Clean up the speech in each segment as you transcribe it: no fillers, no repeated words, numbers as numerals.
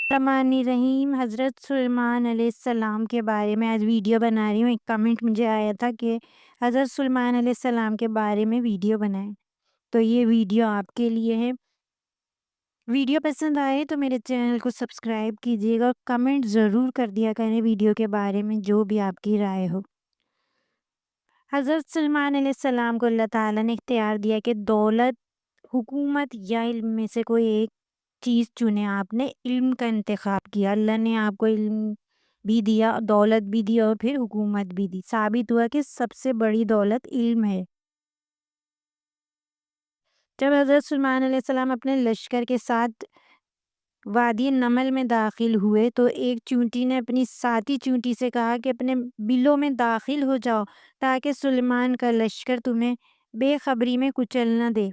الرحمن الرحیم۔ حضرت سلیمان علیہ السلام کے بارے میں آج ویڈیو بنا رہی ہوں۔ ایک کمنٹ مجھے آیا تھا کہ حضرت سلیمان علیہ السلام کے بارے میں ویڈیو بنائیں، تو یہ ویڈیو آپ کے لیے ہے۔ ویڈیو پسند آئے تو میرے چینل کو سبسکرائب کیجیے گا اور کمنٹ ضرور کر دیا کریں ویڈیو کے بارے میں جو بھی آپ کی رائے ہو۔ حضرت سلیمان علیہ السلام کو اللہ تعالیٰ نے اختیار دیا کہ دولت، حکومت یا علم میں سے کوئی ایک چیز چنے۔ آپ نے علم کا انتخاب کیا، اللہ نے آپ کو علم بھی دیا، دولت بھی دی اور پھر حکومت بھی دی۔ ثابت ہوا کہ سب سے بڑی دولت علم ہے۔ جب حضرت سلیمان علیہ السلام اپنے لشکر کے ساتھ وادی نمل میں داخل ہوئے تو ایک چونٹی نے اپنی ساتھی چونٹی سے کہا کہ اپنے بلوں میں داخل ہو جاؤ تاکہ سلیمان کا لشکر تمہیں بے خبری میں کچل نہ دے۔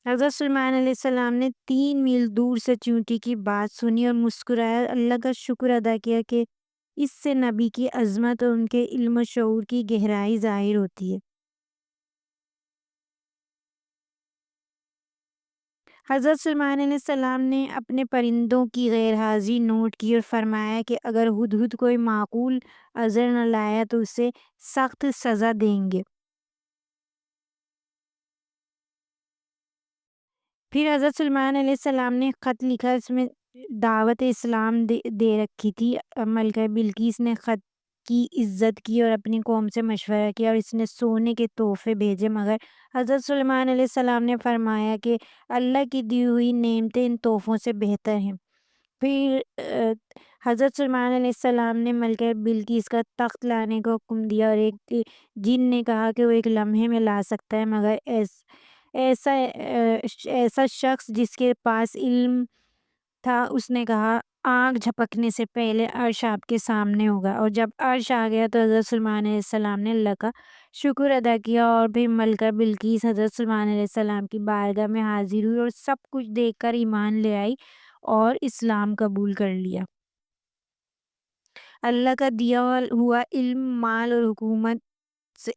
حضرت سلیمان علیہ السلام نے 3 میل دور سے چونٹی کی بات سنی اور مسکرایا، اللہ کا شکر ادا کیا کہ اس سے نبی کی عظمت اور ان کے علم و شعور کی گہرائی ظاہر ہوتی ہے۔ حضرت سلیمان علیہ السلام نے اپنے پرندوں کی غیر حاضری نوٹ کی اور فرمایا کہ اگر ہدہد کوئی معقول عذر نہ لایا تو اسے سخت سزا دیں گے۔ پھر حضرت سلیمان علیہ السلام نے خط لکھا، اس میں دعوت اسلام دے رکھی تھی۔ ملکہ بلقیس نے خط کی عزت کی اور اپنی قوم سے مشورہ کیا اور اس نے سونے کے تحفے بھیجے، مگر حضرت سلیمان علیہ السلام نے فرمایا کہ اللہ کی دی ہوئی نعمتیں ان تحفوں سے بہتر ہیں۔ پھر حضرت سلیمان علیہ السلام نے ملکہ بلقیس کا تخت لانے کا حکم دیا اور ایک جن نے کہا کہ وہ ایک لمحے میں لا سکتا ہے، مگر ایسا شخص جس کے پاس علم تھا اس نے کہا آنکھ جھپکنے سے پہلے عرش آپ کے سامنے ہوگا، اور جب عرش آ گیا تو حضرت سلیمان علیہ السلام نے اللہ کا شکر ادا کیا اور پھر ملکہ بلقیس حضرت سلیمان علیہ السلام کی بارگاہ میں حاضر ہوئی اور سب کچھ دیکھ کر ایمان لے آئی اور اسلام قبول کر لیا۔ اللہ کا دیا ہوا علم، مال اور حکومت سے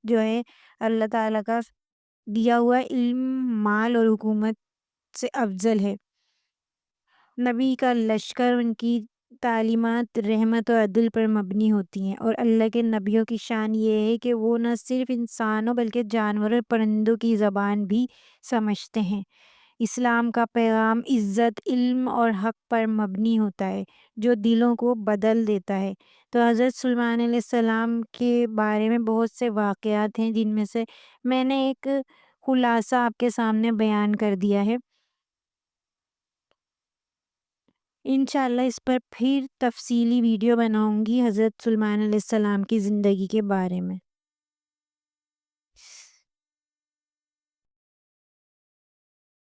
جو ہے اللہ تعالیٰ کا دیا ہوا علم، مال اور حکومت سے افضل ہے۔ نبی کا لشکر ان کی تعلیمات رحمت و عدل پر مبنی ہوتی ہیں، اور اللہ کے نبیوں کی شان یہ ہے کہ وہ نہ صرف انسانوں بلکہ جانوروں اور پرندوں کی زبان بھی سمجھتے ہیں۔ اسلام کا پیغام عزت، علم اور حق پر مبنی ہوتا ہے جو دلوں کو بدل دیتا ہے۔ تو حضرت سلیمان علیہ السلام کے بارے میں بہت سے واقعات ہیں جن میں سے میں نے ایک خلاصہ آپ کے سامنے بیان کر دیا ہے۔ انشاءاللہ اس پر پھر تفصیلی ویڈیو بناؤں گی حضرت سلیمان علیہ السلام کی زندگی کے بارے میں۔